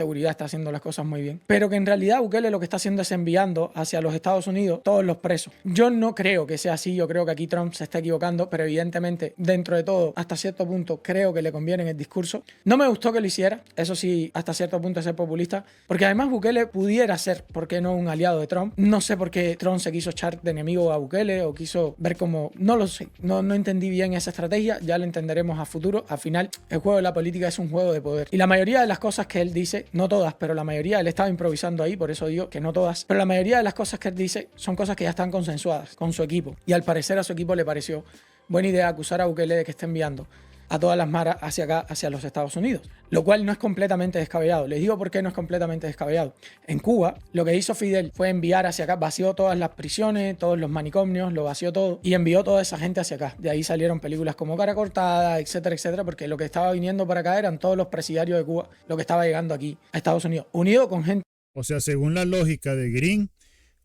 seguridad está haciendo las cosas muy bien, pero que en realidad Bukele lo que está haciendo es enviando hacia los Estados Unidos todos los presos. Yo no creo que sea así, yo creo que aquí Trump se está equivocando, pero evidentemente, dentro de todo, hasta cierto punto, creo que le conviene en el discurso. No me gustó que lo hiciera, eso sí, hasta cierto punto es ser populista, porque además Bukele pudiera ser, ¿por qué no?, un aliado de Trump. No sé por qué Trump se quiso echar de enemigo a Bukele o quiso ver como... No lo sé, no entendí bien esa estrategia, ya lo entenderemos a futuro. Al final, el juego de la política es un juego de poder. Y la mayoría de las cosas que él dice, no todas, pero la mayoría, él estaba improvisando ahí, por eso digo que no todas, pero la mayoría de las cosas que él dice son cosas que ya están consensuadas con su equipo. Y al parecer a su equipo le pareció buena idea acusar a Bukele de que está enviando a todas las maras hacia acá, hacia los Estados Unidos, lo cual no es completamente descabellado. Les digo por qué no es completamente descabellado. En Cuba, lo que hizo Fidel fue enviar hacia acá, vació todas las prisiones, todos los manicomios, lo vació todo y envió toda esa gente hacia acá. De ahí salieron películas como Cara Cortada, etcétera, etcétera, porque lo que estaba viniendo para acá eran todos los presidiarios de Cuba, lo que estaba llegando aquí a Estados Unidos, unido con gente. O sea, según la lógica de Green,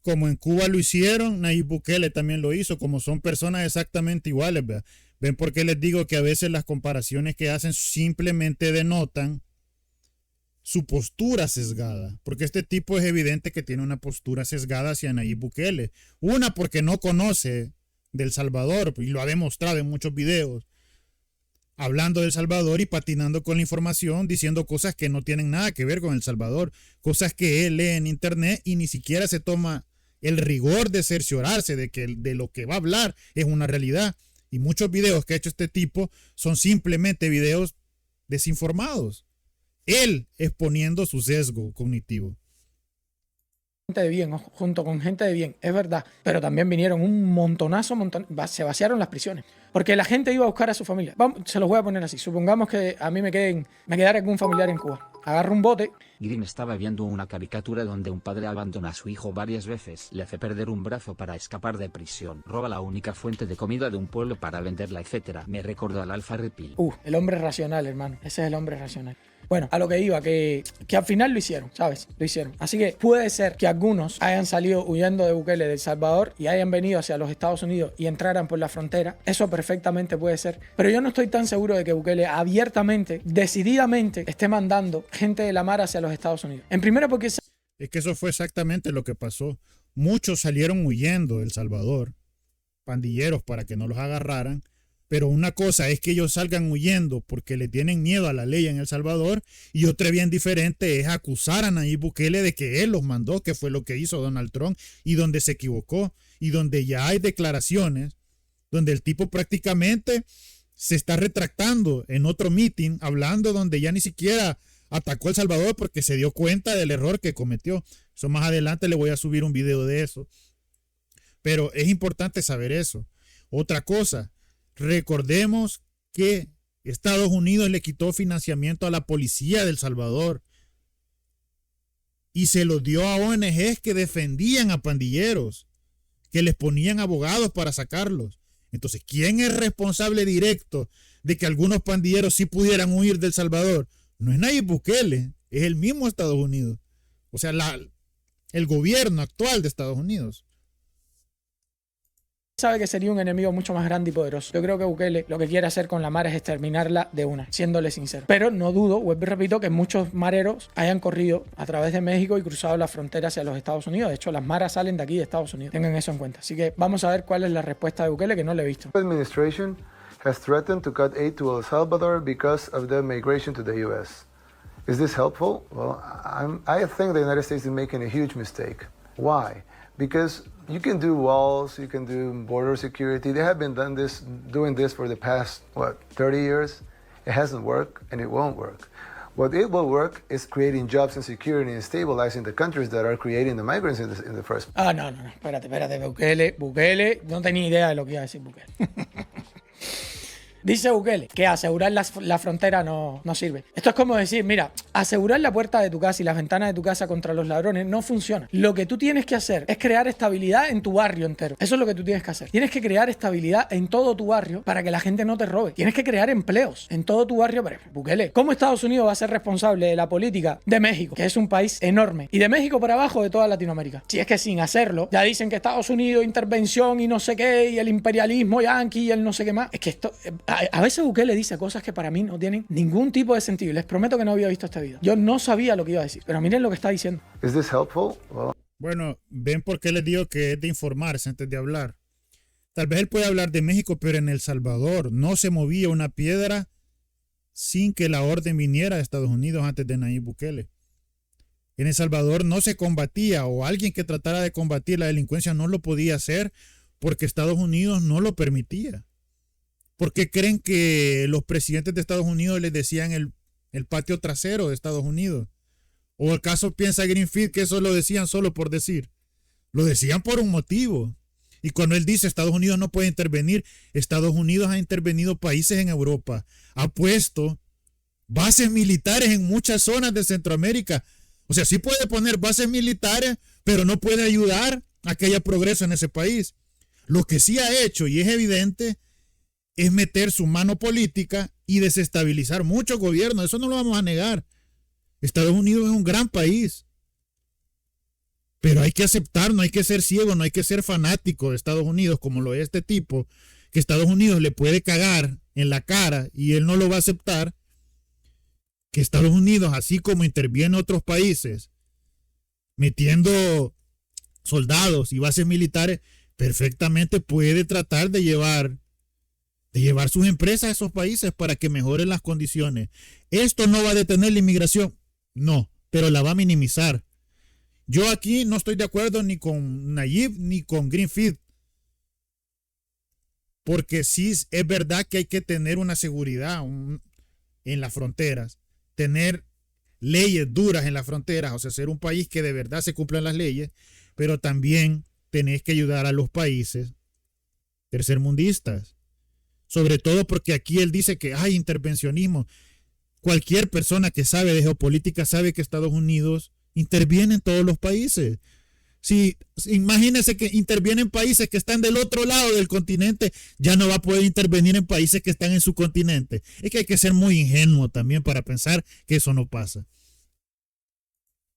como en Cuba lo hicieron, Nayib Bukele también lo hizo, como son personas exactamente iguales, ¿verdad? ¿Ven por qué les digo que a veces las comparaciones que hacen simplemente denotan su postura sesgada? Porque este tipo es evidente que tiene una postura sesgada hacia Nayib Bukele. Una, porque no conoce de El Salvador, y lo ha demostrado en muchos videos, hablando de El Salvador y patinando con la información, diciendo cosas que no tienen nada que ver con El Salvador, cosas que él lee en internet y ni siquiera se toma el rigor de cerciorarse de que de lo que va a hablar es una realidad. Y muchos videos que ha hecho este tipo son simplemente videos desinformados. Él exponiendo su sesgo cognitivo. Gente de bien, junto con gente de bien, es verdad, pero también vinieron un montonazo, se vaciaron las prisiones, porque la gente iba a buscar a su familia. Vamos, se los voy a poner así, supongamos que a mí me quedara algún familiar en Cuba, agarro un bote. Green estaba viendo una caricatura donde un padre abandona a su hijo varias veces, le hace perder un brazo para escapar de prisión, roba la única fuente de comida de un pueblo para venderla, etc. Me recordó al Alpha Red Pill. El hombre racional, hermano, ese es el hombre racional. Bueno, a lo que iba, que al final lo hicieron, ¿sabes? Lo hicieron. Así que puede ser que algunos hayan salido huyendo de Bukele de El Salvador y hayan venido hacia los Estados Unidos y entraran por la frontera. Eso perfectamente puede ser. Pero yo no estoy tan seguro de que Bukele abiertamente, decididamente, esté mandando gente de la mar hacia los Estados Unidos. En primero porque... Es que eso fue exactamente lo que pasó. Muchos salieron huyendo de El Salvador, pandilleros para que no los agarraran. Pero una cosa es que ellos salgan huyendo porque le tienen miedo a la ley en El Salvador, y otra bien diferente es acusar a Nayib Bukele de que él los mandó, que fue lo que hizo Donald Trump, y donde se equivocó, y donde ya hay declaraciones, donde el tipo prácticamente se está retractando en otro meeting, hablando donde ya ni siquiera atacó a El Salvador porque se dio cuenta del error que cometió. Eso más adelante le voy a subir un video de eso. Pero es importante saber eso. Otra cosa, recordemos que Estados Unidos le quitó financiamiento a la policía de El Salvador y se lo dio a ONGs que defendían a pandilleros, que les ponían abogados para sacarlos. Entonces, ¿quién es responsable directo de que algunos pandilleros sí pudieran huir de El Salvador? No es Nayib Bukele, es el mismo Estados Unidos. O sea, el gobierno actual de Estados Unidos. Sabe que sería un enemigo mucho más grande y poderoso. Yo creo que Bukele lo que quiere hacer con la mar es exterminarla de una, siéndole sincero. Pero no dudo, vuelvo y repito, que muchos mareros hayan corrido a través de México y cruzado la frontera hacia los Estados Unidos. De hecho, las maras salen de aquí de Estados Unidos. Tengan eso en cuenta. Así que vamos a ver cuál es la respuesta de Bukele, que no la he visto. Administration has threatened to cut aid to El Salvador because of the migration to the U.S. Is this helpful? Well, I think the United States is making a huge mistake. Why? Because you can do walls, you can do border security. They have been doing this for the past, 30 years? It hasn't worked, and it won't work. What it will work is creating jobs and security and stabilizing the countries that are creating the migrants in the first place. No. Espérate. Bukele, no tenía idea de lo que iba a decir Bukele. Dice Bukele que asegurar la frontera no sirve. Esto es como decir, mira, asegurar la puerta de tu casa y las ventanas de tu casa contra los ladrones no funciona. Lo que tú tienes que hacer es crear estabilidad en tu barrio entero. Eso es lo que tú tienes que hacer. Tienes que crear estabilidad en todo tu barrio para que la gente no te robe. Tienes que crear empleos en todo tu barrio. Pero, Bukele, ¿cómo Estados Unidos va a ser responsable de la política de México, que es un país enorme, y de México para abajo de toda Latinoamérica? Si es que sin hacerlo, ya dicen que Estados Unidos, intervención y no sé qué, y el imperialismo yanqui y el no sé qué más. Es que esto... A veces Bukele dice cosas que para mí no tienen ningún tipo de sentido. Les prometo que no había visto este video. Yo no sabía lo que iba a decir, pero miren lo que está diciendo. Is this helpful? Well, Bueno, ven por qué les digo que es de informarse antes de hablar. Tal vez él puede hablar de México, pero en El Salvador no se movía una piedra sin que la orden viniera de Estados Unidos antes de Nayib Bukele. En El Salvador no se combatía, o alguien que tratara de combatir la delincuencia no lo podía hacer porque Estados Unidos no lo permitía. ¿Por qué creen que los presidentes de Estados Unidos les decían el patio trasero de Estados Unidos? ¿O acaso piensa Greenfield que eso lo decían solo por decir? Lo decían por un motivo. Y cuando él dice Estados Unidos no puede intervenir, Estados Unidos ha intervenido países en Europa, ha puesto bases militares en muchas zonas de Centroamérica. O sea, sí puede poner bases militares, pero no puede ayudar a que haya progreso en ese país. Lo que sí ha hecho, y es evidente, es meter su mano política y desestabilizar muchos gobiernos. Eso no lo vamos a negar. Estados Unidos es un gran país. Pero hay que aceptar, no hay que ser ciego, no hay que ser fanático de Estados Unidos como lo es este tipo, que Estados Unidos le puede cagar en la cara y él no lo va a aceptar. Que Estados Unidos, así como interviene en otros países, metiendo soldados y bases militares, perfectamente puede tratar de llevar sus empresas a esos países para que mejoren las condiciones. ¿Esto no va a detener la inmigración? No, pero la va a minimizar. Yo aquí no estoy de acuerdo ni con Nayib ni con Greenfield, porque sí es verdad que hay que tener una seguridad en las fronteras, tener leyes duras en las fronteras, o sea, ser un país que de verdad se cumplan las leyes, pero también tenés que ayudar a los países tercermundistas, sobre todo porque aquí él dice que hay intervencionismo. Cualquier persona que sabe de geopolítica sabe que Estados Unidos interviene en todos los países. Si imagínense que interviene en países que están del otro lado del continente, ya no va a poder intervenir en países que están en su continente. Es que hay que ser muy ingenuo también para pensar que eso no pasa.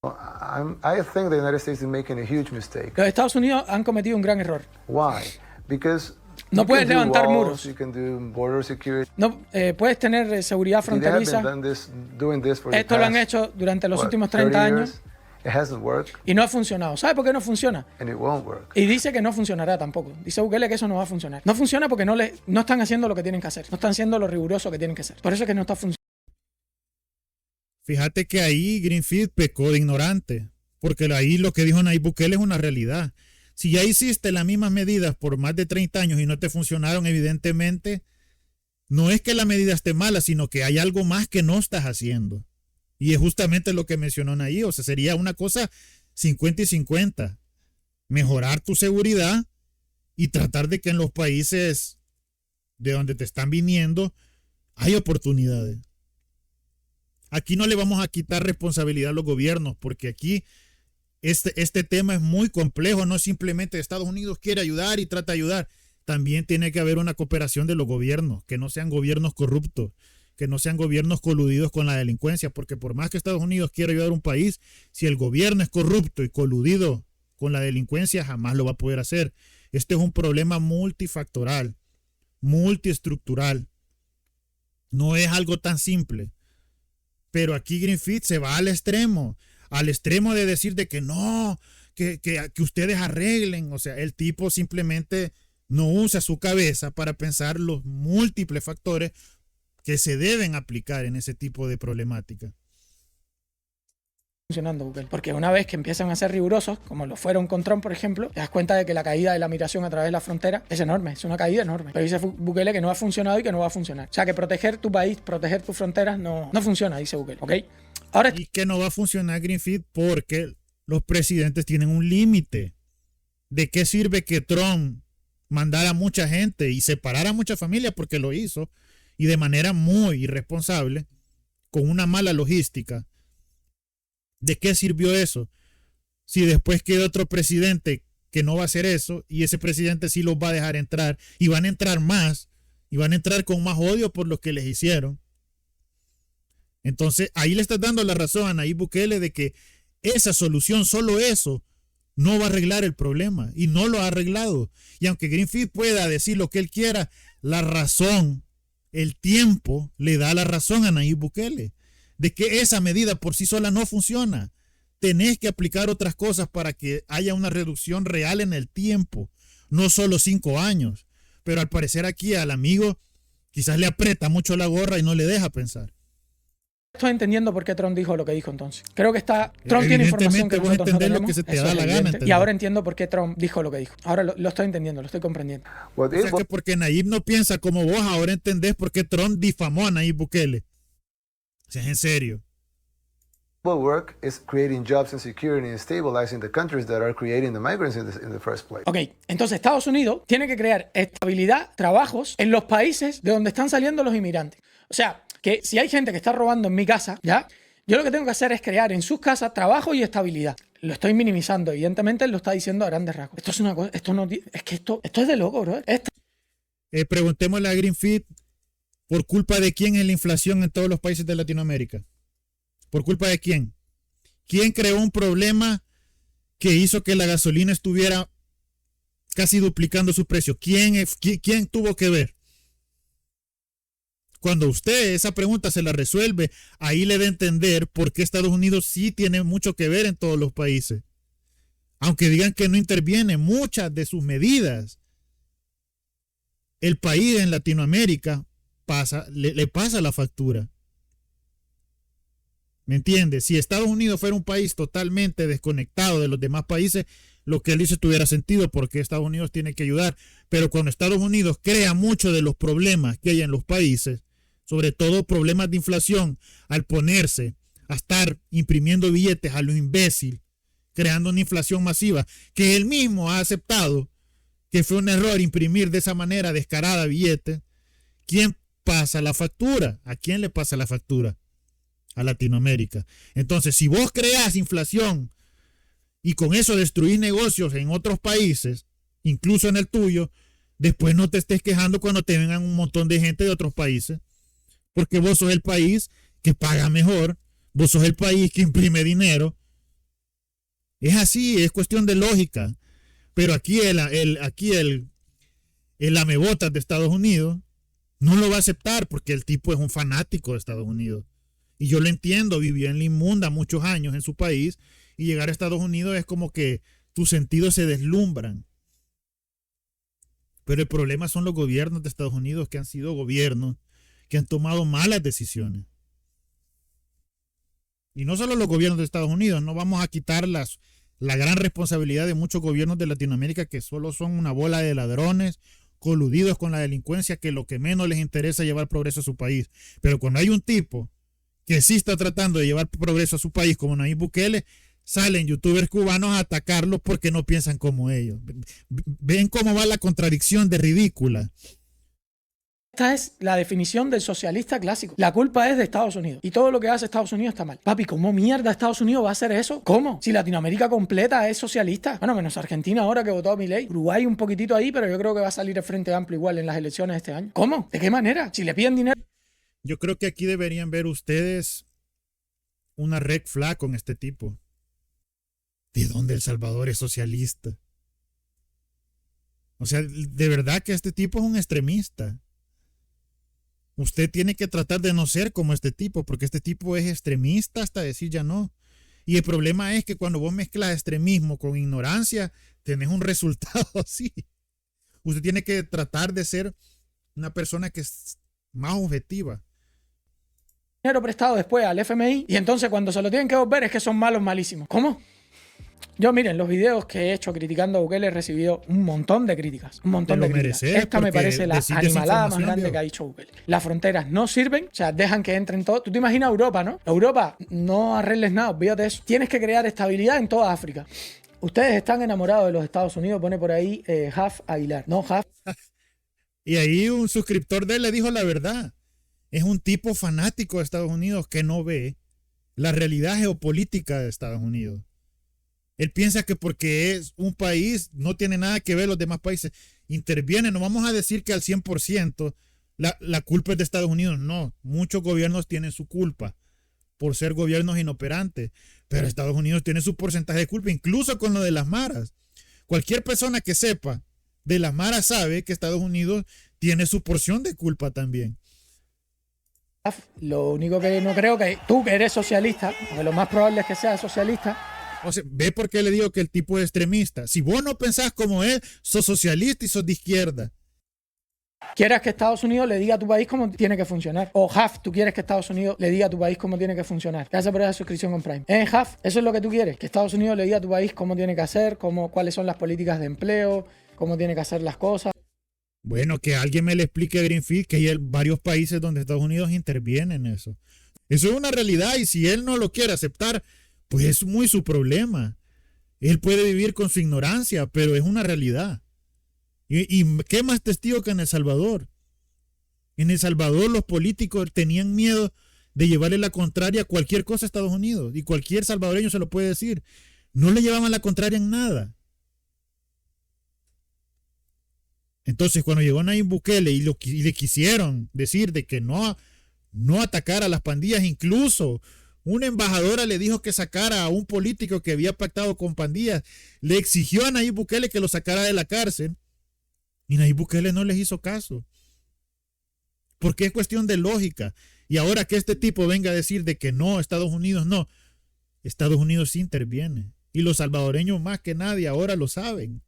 I think the United States is making a huge mistake. Los Estados Unidos han cometido un gran error. Why? Because No you puedes can do levantar walls, muros. you can do border security. No, puedes tener seguridad They have been fronteriza. doing this for the Esto lo han past, hecho durante los what, últimos 30 30 años years. It hasn't worked y no ha funcionado. ¿Sabe por qué no funciona? and it won't work. Y dice que no funcionará tampoco. Dice Bukele que eso no va a funcionar. No funciona porque no están haciendo lo que tienen que hacer. No están haciendo lo riguroso que tienen que hacer. Por eso es que no está funcionando. Fíjate que ahí Greenfield pecó de ignorante, porque ahí lo que dijo Nayib Bukele es una realidad. Si ya hiciste las mismas medidas por más de 30 años y no te funcionaron, evidentemente, no es que la medida esté mala, sino que hay algo más que no estás haciendo. Y es justamente lo que mencionó Nayib. O sea, sería una cosa 50 y 50. Mejorar tu seguridad y tratar de que en los países de donde te están viniendo hay oportunidades. Aquí no le vamos a quitar responsabilidad a los gobiernos, porque aquí este tema es muy complejo. No simplemente Estados Unidos quiere ayudar y trata de ayudar. También tiene que haber una cooperación de los gobiernos, que no sean gobiernos corruptos, que no sean gobiernos coludidos con la delincuencia, porque por más que Estados Unidos quiera ayudar a un país, si el gobierno es corrupto y coludido con la delincuencia, jamás lo va a poder hacer. Este es un problema multifactorial, multiestructural. No es algo tan simple. Pero aquí Greenfield se va al extremo de decir de que no, que ustedes arreglen. O sea, el tipo simplemente no usa su cabeza para pensar los múltiples factores que se deben aplicar en ese tipo de problemática. Funcionando, Bukele. Porque una vez que empiezan a ser rigurosos, como lo fueron con Trump, por ejemplo, te das cuenta de que la caída de la migración a través de la frontera es enorme, es una caída enorme. Pero dice Bukele que no ha funcionado y que no va a funcionar. O sea, que proteger tu país, proteger tus fronteras no funciona, dice Bukele, ¿ok? Ahora, y que no va a funcionar Greenfield porque los presidentes tienen un límite. ¿De qué sirve que Trump mandara a mucha gente y separara a muchas familias? Porque lo hizo, y de manera muy irresponsable, con una mala logística. ¿De qué sirvió eso? Si después queda otro presidente que no va a hacer eso, y ese presidente sí los va a dejar entrar, y van a entrar más, y van a entrar con más odio por lo que les hicieron. Entonces ahí le estás dando la razón a Nayib Bukele de que esa solución, solo eso, no va a arreglar el problema, y no lo ha arreglado. Y aunque Greenfield pueda decir lo que él quiera, la razón el tiempo le da la razón a Nayib Bukele de que esa medida por sí sola no funciona. Tenés que aplicar otras cosas para que haya una reducción real en el tiempo, no solo 5 años. Pero al parecer aquí al amigo quizás le aprieta mucho la gorra y no le deja pensar. Estoy entendiendo por qué Trump dijo lo que dijo entonces. Creo que Trump tiene información que vos nosotros no entendés tenemos. lo que se te Eso da es la evidente. gana entender. Y ahora entiendo por qué Trump dijo lo que dijo. Ahora lo estoy entendiendo, lo estoy comprendiendo. What O sea que porque Nayib no piensa como vos, ahora entendés por qué Trump difamó a Nayib Bukele. O sea, es en serio. will work is creating jobs and security and stabilizing the countries that are creating the migrants in the first place. Ok, entonces Estados Unidos tiene que crear estabilidad, trabajos en los países de donde están saliendo los inmigrantes. O sea, que si hay gente que está robando en mi casa, ¿ya? Yo lo que tengo que hacer es crear en sus casas trabajo y estabilidad. Lo estoy minimizando, evidentemente él lo está diciendo a grandes rasgos. Esto es una cosa, esto es de loco, bro. Preguntémosle a Greenfield, ¿por culpa de quién es la inflación en todos los países de Latinoamérica? ¿Por culpa de quién? ¿Quién creó un problema que hizo que la gasolina estuviera casi duplicando su precio? ¿Quién tuvo que ver? Cuando usted esa pregunta se la resuelve, ahí le da a entender por qué Estados Unidos sí tiene mucho que ver en todos los países. Aunque digan que no interviene, muchas de sus medidas, el país en Latinoamérica le pasa la factura. ¿Me entiendes? Si Estados Unidos fuera un país totalmente desconectado de los demás países, lo que él dice tuviera sentido porque Estados Unidos tiene que ayudar. Pero cuando Estados Unidos crea muchos de los problemas que hay en los países, sobre todo problemas de inflación, al ponerse a estar imprimiendo billetes a lo imbécil, creando una inflación masiva, que él mismo ha aceptado que fue un error imprimir de esa manera descarada billetes, ¿quién pasa la factura? ¿A quién le pasa la factura? A Latinoamérica. Entonces, si vos creás inflación y con eso destruís negocios en otros países, incluso en el tuyo, después no te estés quejando cuando te vengan un montón de gente de otros países, porque vos sos el país que paga mejor, vos sos el país que imprime dinero. Es así, es cuestión de lógica. Pero aquí el lamebotas de Estados Unidos no lo va a aceptar porque el tipo es un fanático de Estados Unidos. Y yo lo entiendo, vivió en la inmunda muchos años en su país y llegar a Estados Unidos es como que tus sentidos se deslumbran. Pero el problema son los gobiernos de Estados Unidos que han sido gobiernos que han tomado malas decisiones. Y no solo los gobiernos de Estados Unidos, no vamos a quitar la gran responsabilidad de muchos gobiernos de Latinoamérica que solo son una bola de ladrones coludidos con la delincuencia que lo que menos les interesa es llevar progreso a su país. Pero cuando hay un tipo que sí está tratando de llevar progreso a su país, como Nayib Bukele, salen youtubers cubanos a atacarlos porque no piensan como ellos. Ven cómo va la contradicción de ridícula. Esta es la definición del socialista clásico. La culpa es de Estados Unidos. Y todo lo que hace Estados Unidos está mal. Papi, ¿cómo mierda Estados Unidos va a hacer eso? ¿Cómo? Si Latinoamérica completa es socialista. Bueno, menos Argentina ahora que votó a Milei. Uruguay un poquitito ahí, pero yo creo que va a salir el Frente Amplio igual en las elecciones este año. ¿Cómo? ¿De qué manera? Si le piden dinero... Yo creo que aquí deberían ver ustedes una red flag con este tipo. ¿De dónde El Salvador es socialista? O sea, de verdad que este tipo es un extremista. Usted tiene que tratar de no ser como este tipo, porque este tipo es extremista hasta decir ya no. Y el problema es que cuando vos mezclas extremismo con ignorancia, tenés un resultado así. Usted tiene que tratar de ser una persona que es más objetiva. Dinero prestado después al FMI y entonces cuando se lo tienen que volver es que son malos, malísimos. ¿Cómo? Yo, miren, los videos que he hecho criticando a Bukele he recibido un montón de críticas. Un montón de críticas. Esta me parece la animalada más grande que ha dicho Bukele. Las fronteras no sirven, o sea, dejan que entren todos. Tú te imaginas Europa, ¿no? Europa, no arregles nada, olvídate de eso. Tienes que crear estabilidad en toda África. Ustedes están enamorados de los Estados Unidos, pone por ahí Haf Aguilar. No, Haf. Y ahí un suscriptor de él le dijo la verdad. Es un tipo fanático de Estados Unidos que no ve la realidad geopolítica de Estados Unidos. Él piensa que porque es un país no tiene nada que ver los demás países. Intervienen, no vamos a decir que al 100% la culpa es de Estados Unidos. No, muchos gobiernos tienen su culpa por ser gobiernos inoperantes. Pero Estados Unidos tiene su porcentaje de culpa, incluso con lo de las maras. Cualquier persona que sepa de las maras sabe que Estados Unidos tiene su porción de culpa también. Lo único que no creo que tú, que eres socialista, porque lo más probable es que seas socialista. O sea, ve por qué le digo que el tipo es extremista. Si vos no pensás como él, sos socialista y sos de izquierda. Quieras que Estados Unidos le diga a tu país cómo tiene que funcionar. O Haf, tú quieres que Estados Unidos le diga a tu país cómo tiene que funcionar. Gracias por esa suscripción con Prime. Haf, eso es lo que tú quieres. Que Estados Unidos le diga a tu país cómo tiene que hacer, cuáles son las políticas de empleo, cómo tiene que hacer las cosas. Bueno, que alguien me le explique a Greenfield que hay varios países donde Estados Unidos interviene en eso. Eso es una realidad y si él no lo quiere aceptar, pues es muy su problema. Él puede vivir con su ignorancia, pero es una realidad. ¿Y qué más testigo que en El Salvador? En El Salvador los políticos tenían miedo de llevarle la contraria a cualquier cosa a Estados Unidos. Y cualquier salvadoreño se lo puede decir. No le llevaban la contraria en nada. Entonces, cuando llegó Nayib Bukele y le quisieron decir de que no atacara a las pandillas, incluso una embajadora le dijo que sacara a un político que había pactado con pandillas, le exigió a Nayib Bukele que lo sacara de la cárcel y Nayib Bukele no les hizo caso. Porque es cuestión de lógica. Y ahora que este tipo venga a decir de que no, Estados Unidos no, Estados Unidos sí interviene. Y los salvadoreños más que nadie ahora lo saben.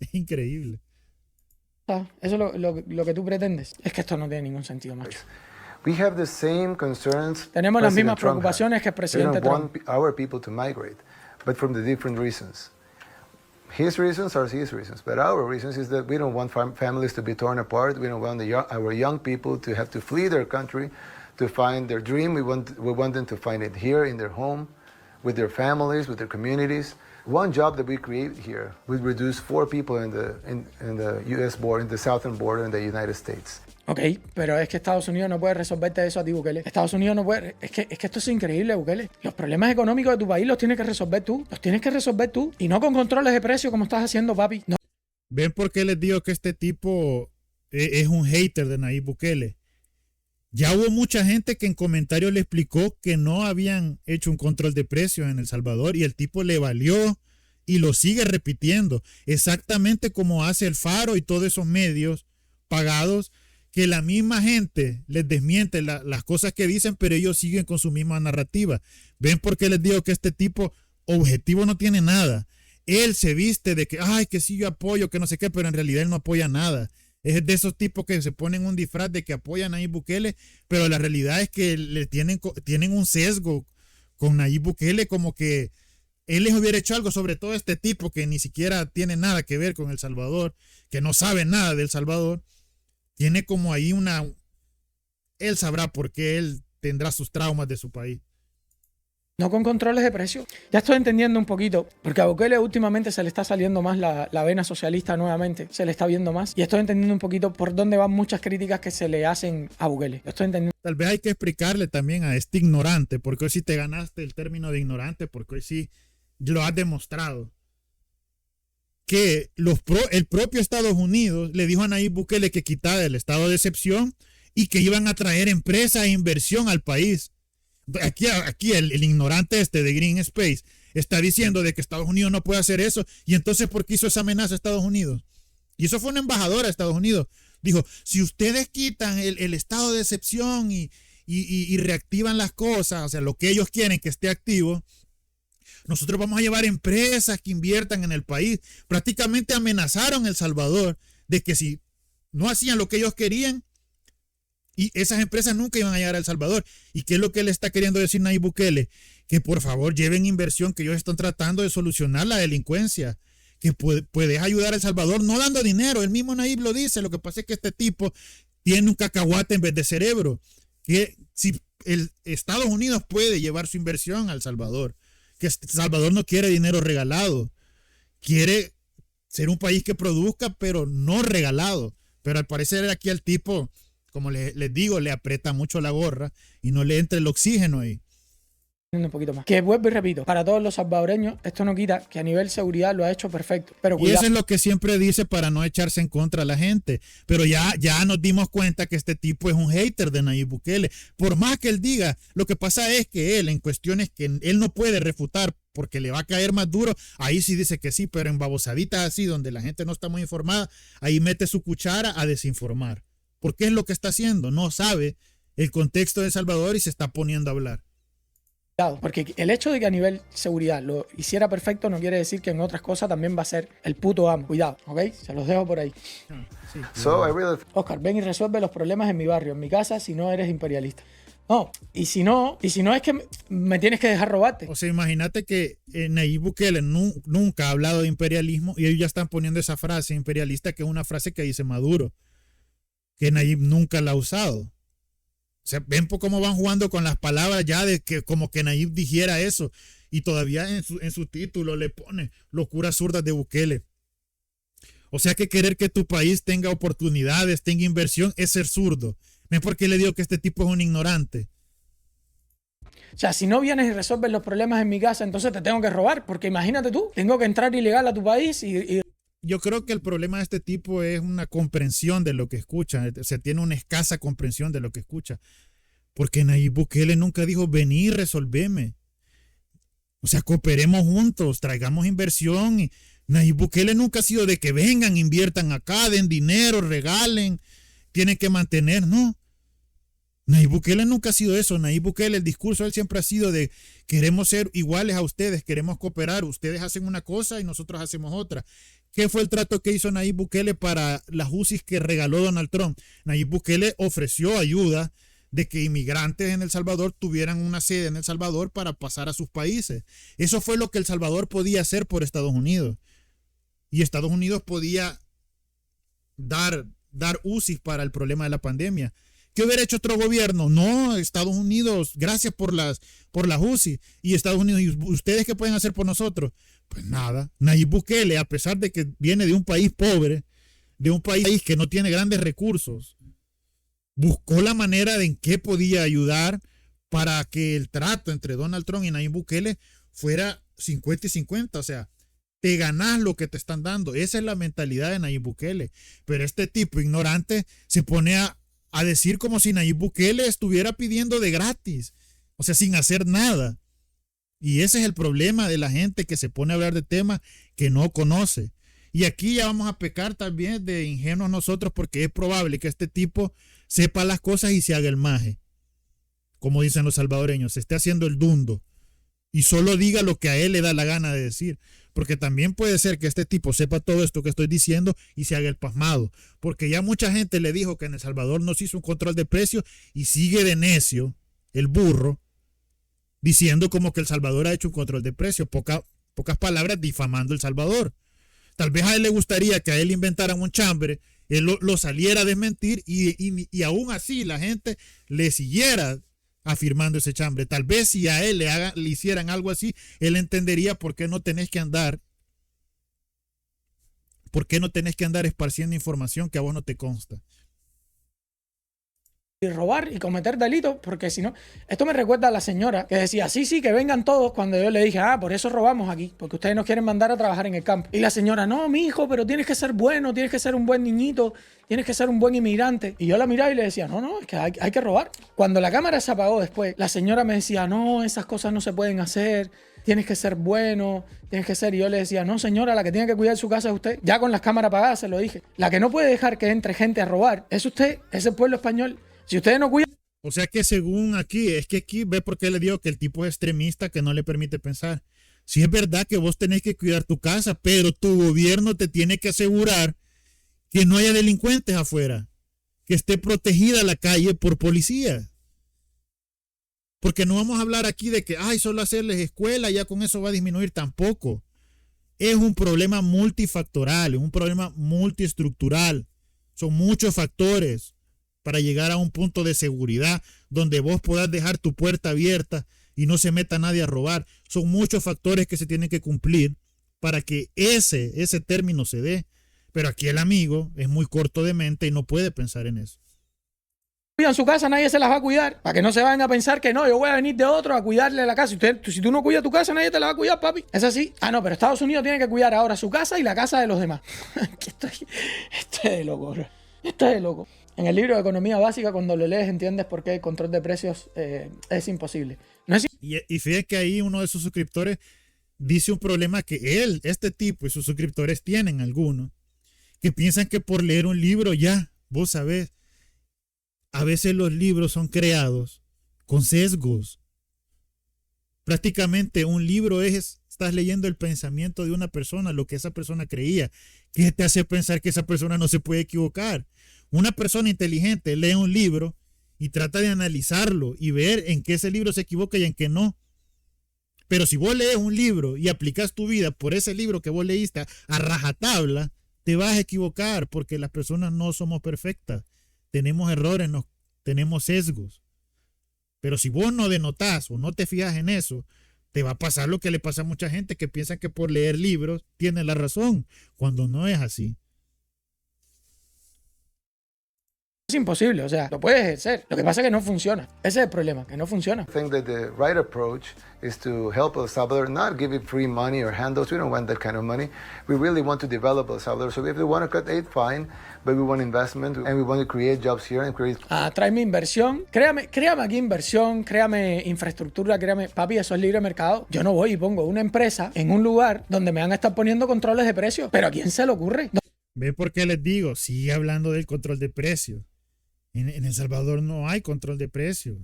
Es increíble. Eso es lo que tú pretendes. Es que esto no tiene ningún sentido, macho. We have the same concerns. Tenemos las mismas President Trump preocupaciones had. que el presidente They don't Trump. want our people to migrate, but from the different reasons. His reasons are his reasons, but our reasons is that we don't want families to be torn apart. We don't want our young people to have to flee their country to find their dream. We want them to find it here in their home, with their families, with their communities. One job that we create here would reduce 4 people in the U.S. border, in the southern border in the United States. Ok, pero es que Estados Unidos no puede resolverte eso a ti, Bukele. Estados Unidos no puede... Es que esto es increíble, Bukele. Los problemas económicos de tu país los tienes que resolver tú. Los tienes que resolver tú. Y no con controles de precio como estás haciendo, papi. No. ¿Ven por qué les digo que este tipo es un hater de Nayib Bukele? Ya hubo mucha gente que en comentarios le explicó que no habían hecho un control de precios en El Salvador y el tipo le valió y lo sigue repitiendo. Exactamente como hace el Faro y todos esos medios pagados que la misma gente les desmiente las cosas que dicen, pero ellos siguen con su misma narrativa. ¿Ven por qué les digo que este tipo objetivo no tiene nada? Él se viste de que, ay, que sí yo apoyo, que no sé qué, pero en realidad él no apoya nada. Es de esos tipos que se ponen un disfraz de que apoyan a Nayib Bukele, pero la realidad es que le tienen un sesgo con Nayib Bukele, como que él les hubiera hecho algo, sobre todo este tipo que ni siquiera tiene nada que ver con El Salvador, que no sabe nada de El Salvador. Tiene como ahí él sabrá por qué él tendrá sus traumas de su país. No con controles de precio. Ya estoy entendiendo un poquito, porque a Bukele últimamente se le está saliendo más la vena socialista nuevamente, se le está viendo más, y estoy entendiendo un poquito por dónde van muchas críticas que se le hacen a Bukele. Estoy entendiendo. Tal vez hay que explicarle también a este ignorante, porque hoy sí te ganaste el término de ignorante, porque hoy sí lo has demostrado. Que el propio Estados Unidos le dijo a Nayib Bukele que quitara el estado de excepción y que iban a traer empresas e inversión al país. Aquí el ignorante de Green Space está diciendo de que Estados Unidos no puede hacer eso. Y entonces, ¿por qué hizo esa amenaza a Estados Unidos? Y eso fue una embajadora de Estados Unidos. Dijo, si ustedes quitan el estado de excepción y reactivan las cosas, o sea, lo que ellos quieren que esté activo, nosotros vamos a llevar empresas que inviertan en el país. Prácticamente amenazaron a El Salvador de que si no hacían lo que ellos querían, y esas empresas nunca iban a llegar a El Salvador. ¿Y qué es lo que le está queriendo decir Nayib Bukele? Que por favor lleven inversión, que ellos están tratando de solucionar la delincuencia, que puedes ayudar a El Salvador no dando dinero. El mismo Nayib lo dice. Lo que pasa es que este tipo tiene un cacahuate en vez de cerebro. Que si el Estados Unidos puede llevar su inversión a El Salvador, que El Salvador no quiere dinero regalado, quiere ser un país que produzca, pero no regalado. Pero al parecer aquí al tipo, como les digo, le aprieta mucho la gorra y no le entra el oxígeno ahí. Un poquito más. Que vuelvo y repito, para todos los salvadoreños, esto no quita que a nivel seguridad lo ha hecho perfecto. Pero y cuidado. eso es lo que siempre dice para no echarse en contra a la gente. Pero ya nos dimos cuenta que este tipo es un hater de Nayib Bukele. Por más que él diga, lo que pasa es que él, en cuestiones que él no puede refutar porque le va a caer más duro, ahí sí dice que sí, pero en babosaditas así, donde la gente no está muy informada, ahí mete su cuchara a desinformar. porque es lo que está haciendo. No sabe el contexto de El Salvador y se está poniendo a hablar. Porque el hecho de que a nivel seguridad lo hiciera perfecto no quiere decir que en otras cosas también va a ser el puto amo. Cuidado, ¿ok? Se los dejo por ahí. Sí. So I really Oscar, ven y resuelve los problemas en mi barrio, en mi casa, si no eres imperialista. No, y si no es que me tienes que dejar robarte. O sea, imagínate que Nayib Bukele nunca ha hablado de imperialismo y ellos ya están poniendo esa frase imperialista, que es una frase que dice Maduro, que Nayib nunca la ha usado. O sea, ven por cómo van jugando con las palabras ya de que como que Nayib dijera eso, y todavía en su título le pone locuras zurdas de Bukele. O sea, que querer que tu país tenga oportunidades, tenga inversión, es ser zurdo. ¿Ven por qué le digo que este tipo es un ignorante? O sea, si no vienes y resuelves los problemas en mi casa, entonces te tengo que robar, porque imagínate tú, tengo que entrar ilegal a tu país y... Yo creo que el problema de este tipo es una comprensión de lo que escucha. O sea, tiene una escasa comprensión de lo que escucha. Porque Nayib Bukele nunca dijo, vení, resolveme. O sea, cooperemos juntos, traigamos inversión. Y Nayib Bukele nunca ha sido de que vengan, inviertan acá, den dinero, regalen, tienen que mantener, no. Nayib Bukele nunca ha sido eso. Nayib Bukele, el discurso de él siempre ha sido de queremos ser iguales a ustedes, queremos cooperar, ustedes hacen una cosa y nosotros hacemos otra. ¿Qué fue el trato que hizo Nayib Bukele para las UCIs que regaló Donald Trump? Nayib Bukele ofreció ayuda de que inmigrantes en El Salvador tuvieran una sede en El Salvador para pasar a sus países. Eso fue lo que El Salvador podía hacer por Estados Unidos. Y Estados Unidos podía dar UCIs para el problema de la pandemia. ¿Qué hubiera hecho otro gobierno? No, Estados Unidos, gracias por las UCI. Y Estados Unidos, ¿y ustedes qué pueden hacer por nosotros? Pues nada. Nayib Bukele, a pesar de que viene de un país pobre, de un país que no tiene grandes recursos, buscó la manera de en qué podía ayudar para que el trato entre Donald Trump y Nayib Bukele fuera 50 y 50. O sea, te ganás lo que te están dando. Esa es la mentalidad de Nayib Bukele. Pero este tipo ignorante se pone a decir como si Nayib Bukele estuviera pidiendo de gratis, o sea, sin hacer nada. Y ese es el problema de la gente que se pone a hablar de temas que no conoce. Y aquí ya vamos a pecar también de ingenuos nosotros, porque es probable que este tipo sepa las cosas y se haga el maje, como dicen los salvadoreños, se esté haciendo el dundo y solo diga lo que a él le da la gana de decir. Porque también puede ser que este tipo sepa todo esto que estoy diciendo y se haga el pasmado. Porque ya mucha gente le dijo que en El Salvador no se hizo un control de precios y sigue de necio el burro diciendo como que El Salvador ha hecho un control de precios. Pocas palabras, difamando El Salvador. Tal vez a él le gustaría que a él inventaran un chambre, él lo saliera a desmentir y aún así la gente le siguiera afirmando ese chambre. Tal vez si a él le hicieran algo así, él entendería por qué no tenés que andar esparciendo información que a vos no te consta. Y robar y cometer delitos, porque si no, esto me recuerda a la señora que decía, sí, que vengan todos, cuando yo le dije, por eso robamos aquí, porque ustedes nos quieren mandar a trabajar en el campo. Y la señora, no, mi hijo, pero tienes que ser bueno, tienes que ser un buen niñito, tienes que ser un buen inmigrante. Y yo la miraba y le decía, no, es que hay que robar. Cuando la cámara se apagó después, la señora me decía, no, esas cosas no se pueden hacer, tienes que ser bueno, tienes que ser... Y yo le decía, no, señora, la que tiene que cuidar su casa es usted. Ya con las cámaras apagadas se lo dije. La que no puede dejar que entre gente a robar es usted, es el pueblo español. Si ustedes no cuidan... O sea que según aquí, es que aquí ve por qué le digo que el tipo es extremista, que no le permite pensar. Si es verdad que vos tenés que cuidar tu casa, pero tu gobierno te tiene que asegurar que no haya delincuentes afuera, que esté protegida la calle por policía. Porque no vamos a hablar aquí de que, solo hacerles escuela, ya con eso va a disminuir. Tampoco. Es un problema multifactorial, es un problema multiestructural. Son muchos factores para llegar a un punto de seguridad donde vos podás dejar tu puerta abierta y no se meta nadie a robar. Son muchos factores que se tienen que cumplir para que ese término se dé. Pero aquí el amigo es muy corto de mente y no puede pensar en eso. Cuidan su casa, nadie se las va a cuidar, para que no se vayan a pensar que no, yo voy a venir de otro a cuidarle la casa. Si tú no cuidas tu casa, nadie te la va a cuidar, papi. Es así. No, pero Estados Unidos tiene que cuidar ahora su casa y la casa de los demás. Esto es de loco, bro. Esto es de loco. En el libro de Economía Básica, cuando lo lees, entiendes por qué el control de precios es imposible. No es... Y fíjate que ahí uno de sus suscriptores dice un problema que este tipo y sus suscriptores tienen algunos, que piensan que por leer un libro ya, vos sabés, a veces los libros son creados con sesgos. Prácticamente un libro estás leyendo el pensamiento de una persona, lo que esa persona creía. ¿Qué te hace pensar que esa persona no se puede equivocar? Una persona inteligente lee un libro y trata de analizarlo y ver en qué ese libro se equivoca y en qué no. Pero si vos lees un libro y aplicas tu vida por ese libro que vos leíste a rajatabla, te vas a equivocar porque las personas no somos perfectas. Tenemos errores, tenemos sesgos. Pero si vos no denotás o no te fijas en eso, te va a pasar lo que le pasa a mucha gente que piensa que por leer libros tiene la razón, cuando no es así. Es imposible, o sea, lo puedes ejercer. Lo que pasa es que no funciona. Ese es el problema, que no funciona. I think that the right approach is to help El Salvador, not give it free money or handouts. We don't want that kind of money. We really want to develop El Salvador. So if they want to cut aid, fine, but we want investment and we want to create jobs here and create... Tráeme inversión, créame aquí inversión, créame infraestructura, créame, papi, eso es libre mercado. Yo no voy y pongo una empresa en un lugar donde me van a estar poniendo controles de precios. Pero ¿a quién se le ocurre? ¿Ve por qué les digo? Sigue hablando del control de precios. En El Salvador no hay control de precios.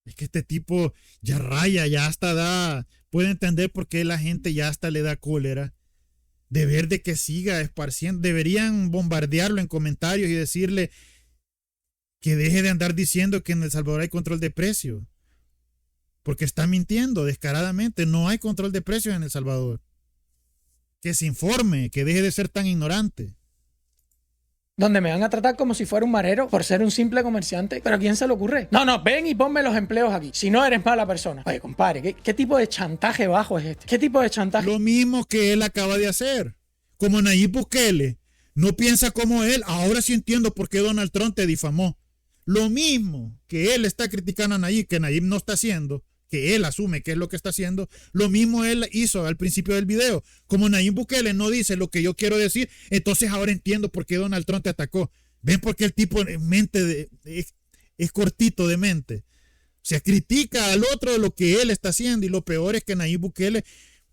Es que este tipo ya raya, ya hasta puede entender por qué la gente ya hasta le da cólera de ver de que siga esparciendo. Deberían bombardearlo en comentarios y decirle que deje de andar diciendo que en El Salvador hay control de precios. Porque está mintiendo descaradamente. No hay control de precios en El Salvador. Que se informe, que deje de ser tan ignorante. Donde me van a tratar como si fuera un marero por ser un simple comerciante. ¿Pero a quién se le ocurre? No, ven y ponme los empleos aquí. Si no eres mala persona. Oye, compadre, ¿qué tipo de chantaje bajo es este? ¿Qué tipo de chantaje? Lo mismo que él acaba de hacer. Como Nayib Bukele no piensa como él. Ahora sí entiendo por qué Donald Trump te difamó. Lo mismo que él está criticando a Nayib, que Nayib no está haciendo, que él asume que es lo que está haciendo, lo mismo él hizo al principio del video. Como Nayib Bukele no dice lo que yo quiero decir, entonces ahora entiendo por qué Donald Trump te atacó. ¿Ven por qué el tipo es cortito de mente? O sea, critica al otro de lo que él está haciendo, y lo peor es que Nayib Bukele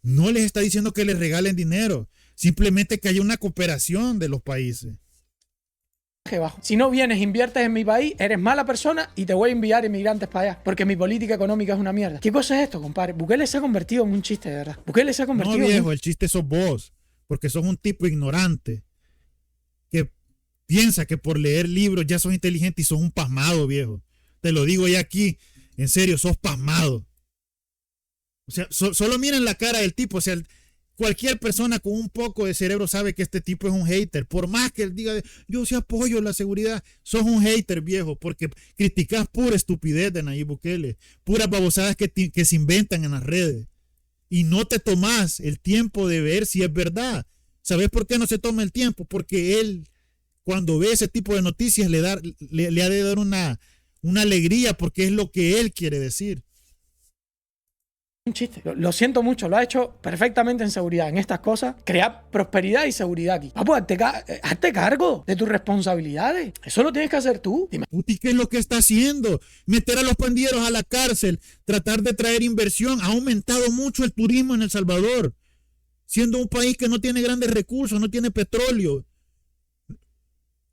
no les está diciendo que les regalen dinero, simplemente que haya una cooperación de los países. Bajo. Si no vienes, inviertes en mi país, eres mala persona y te voy a enviar inmigrantes para allá, porque mi política económica es una mierda. ¿Qué cosa es esto, compadre? Bukele se ha convertido en un chiste, de verdad. Bukele se ha convertido No, viejo, el chiste sos vos, porque sos un tipo ignorante que piensa que por leer libros ya sos inteligente y sos un pasmado, viejo. Te lo digo ya aquí, en serio, sos pasmado. O sea, solo miren la cara del tipo, o sea, cualquier persona con un poco de cerebro sabe que este tipo es un hater. Por más que él diga, yo sí apoyo la seguridad, sos un hater, viejo, porque criticas pura estupidez de Nayib Bukele, puras babosadas que se inventan en las redes. Y no te tomás el tiempo de ver si es verdad. ¿Sabes por qué no se toma el tiempo? Porque él, cuando ve ese tipo de noticias, le ha de dar una alegría, porque es lo que él quiere decir. Un chiste. Lo siento mucho, lo ha hecho perfectamente en seguridad. En estas cosas, crear prosperidad y seguridad aquí. Pues hazte cargo de tus responsabilidades. Eso lo tienes que hacer tú. Dime. Puti, ¿qué es lo que está haciendo? Meter a los pandilleros a la cárcel, tratar de traer inversión. Ha aumentado mucho el turismo en El Salvador, siendo un país que no tiene grandes recursos, no tiene petróleo.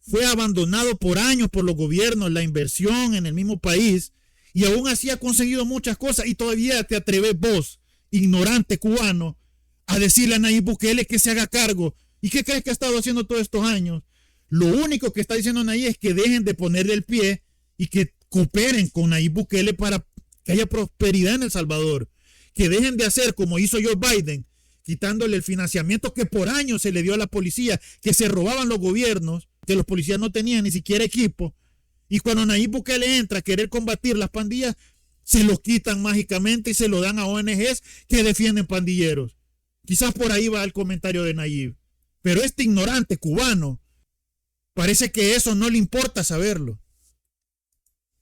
Fue abandonado por años por los gobiernos, la inversión en el mismo país. Y aún así ha conseguido muchas cosas, y todavía te atreves vos, ignorante cubano, a decirle a Nayib Bukele que se haga cargo. ¿Y qué crees que ha estado haciendo todos estos años? Lo único que está diciendo Nayib es que dejen de ponerle el pie y que cooperen con Nayib Bukele para que haya prosperidad en El Salvador. Que dejen de hacer como hizo Joe Biden, quitándole el financiamiento que por años se le dio a la policía, que se robaban los gobiernos, que los policías no tenían ni siquiera equipo. Y cuando Nayib Bukele entra a querer combatir las pandillas, se lo quitan mágicamente y se lo dan a ONGs que defienden pandilleros. Quizás por ahí va el comentario de Nayib. Pero este ignorante cubano, parece que eso no le importa saberlo.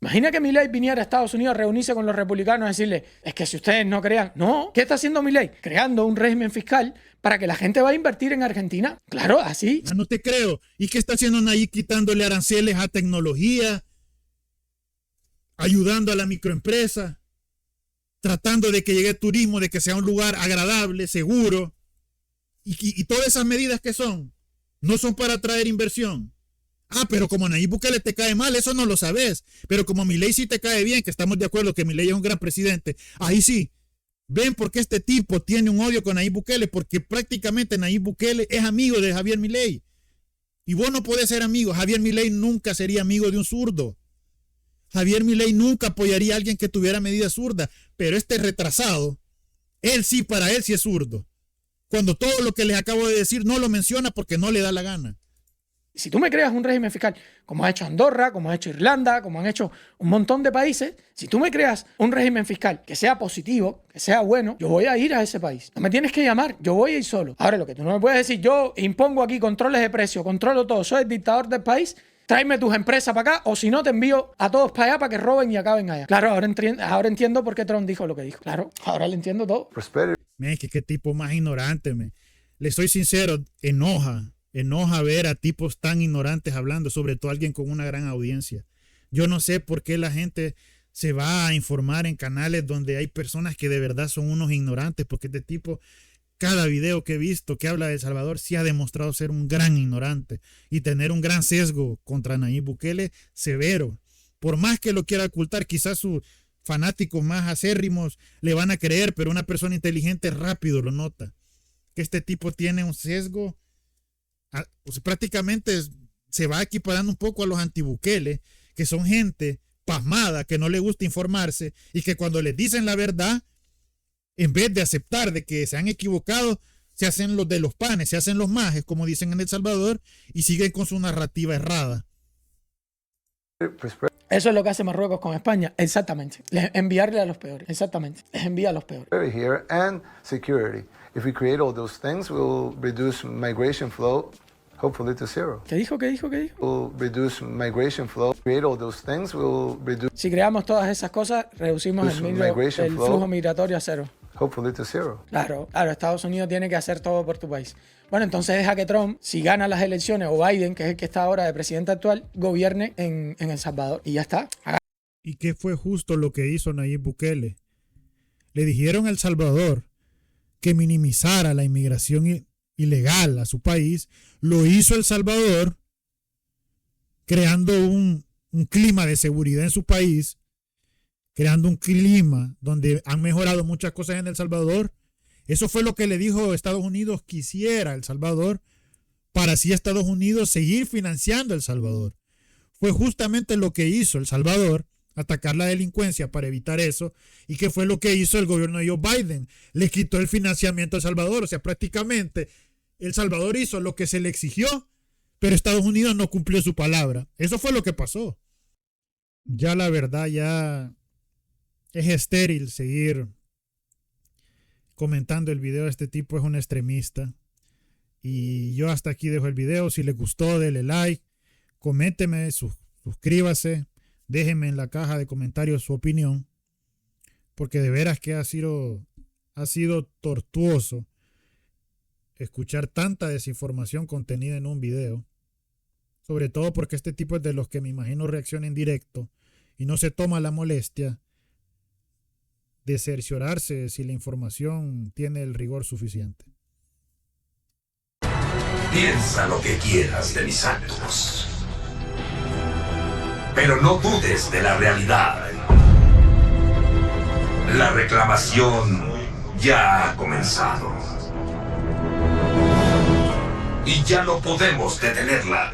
Imagina que Milei viniera a Estados Unidos a reunirse con los republicanos y decirle, es que si ustedes no crean, no, ¿qué está haciendo Milei? Creando un régimen fiscal para que la gente vaya a invertir en Argentina. Claro, así. No te creo. ¿Y qué está haciendo Nayib quitándole aranceles a tecnología? Ayudando a la microempresa, tratando de que llegue turismo, de que sea un lugar agradable, seguro. Y todas esas medidas que son, no son para atraer inversión. Ah, pero como Nayib Bukele te cae mal, eso no lo sabes. Pero como Milei sí te cae bien, que estamos de acuerdo que Milei es un gran presidente, ahí sí. Ven por qué este tipo tiene un odio con Nayib Bukele, porque prácticamente Nayib Bukele es amigo de Javier Milei. Y vos no podés ser amigo. Javier Milei nunca sería amigo de un zurdo. Javier Milei nunca apoyaría a alguien que tuviera medidas zurdas. Pero este retrasado, él sí, para él sí es zurdo. Cuando todo lo que les acabo de decir no lo menciona porque no le da la gana. Si tú me creas un régimen fiscal, como ha hecho Andorra, como ha hecho Irlanda, como han hecho un montón de países, si tú me creas un régimen fiscal que sea positivo, que sea bueno, yo voy a ir a ese país. No me tienes que llamar, yo voy a ir solo. Ahora, lo que tú no me puedes decir, yo impongo aquí controles de precio, controlo todo, soy el dictador del país, tráeme tus empresas para acá, o si no te envío a todos para allá para que roben y acaben allá. Claro, ahora entiendo por qué Trump dijo lo que dijo. Claro, ahora le entiendo todo. Prosperity. Es que qué tipo más ignorante, me. Le soy sincero, enoja ver a tipos tan ignorantes hablando, sobre todo alguien con una gran audiencia. Yo no sé por qué la gente se va a informar en canales donde hay personas que de verdad son unos ignorantes, porque este tipo, cada video que he visto que habla de El Salvador, sí ha demostrado ser un gran ignorante y tener un gran sesgo contra Nayib Bukele severo. Por más que lo quiera ocultar, quizás sus fanáticos más acérrimos le van a creer, pero una persona inteligente rápido lo nota. Que este tipo tiene un sesgo, pues prácticamente se va equiparando un poco a los antibukele, que son gente pasmada, que no le gusta informarse y que cuando les dicen la verdad, en vez de aceptar de que se han equivocado, se hacen los de los panes, se hacen los majes, como dicen en El Salvador, y siguen con su narrativa errada. Eso es lo que hace Marruecos con España, exactamente. Enviarle a los peores, exactamente. Les envía a los peores. Here and security. If we create all those things, we'll reduce migration flow, hopefully to zero. ¿Qué dijo? We'll reduce migration flow. Create all those things, we'll reduce. Si creamos todas esas cosas, reducimos el flujo migratorio a cero. Hopefully to zero. Claro, Estados Unidos tiene que hacer todo por tu país. Bueno, entonces deja que Trump, si gana las elecciones, o Biden, que es el que está ahora de presidente actual, gobierne en El Salvador. Y ya está. ¿Y qué fue justo lo que hizo Nayib Bukele? Le dijeron a El Salvador que minimizara la inmigración ilegal a su país. Lo hizo El Salvador, creando un clima de seguridad en su país, creando un clima donde han mejorado muchas cosas en El Salvador. Eso fue lo que le dijo Estados Unidos que hiciera El Salvador, para así Estados Unidos seguir financiando El Salvador. Fue justamente lo que hizo El Salvador, atacar la delincuencia para evitar eso. ¿Y qué fue lo que hizo el gobierno de Joe Biden? Le quitó el financiamiento a El Salvador. O sea, prácticamente El Salvador hizo lo que se le exigió, pero Estados Unidos no cumplió su palabra. Eso fue lo que pasó. Ya la verdad, ya es estéril seguir comentando el video. Este tipo es un extremista. Y yo hasta aquí dejo el video. Si les gustó, denle like, coménteme, suscríbase, déjenme en la caja de comentarios su opinión, porque de veras que ha sido tortuoso escuchar tanta desinformación contenida en un video, sobre todo porque este tipo es de los que me imagino reacciona en directo y no se toma la molestia de cerciorarse si la información tiene el rigor suficiente. Piensa lo que quieras de mis actos, pero no dudes de la realidad. La reclamación ya ha comenzado y ya no podemos detenerla.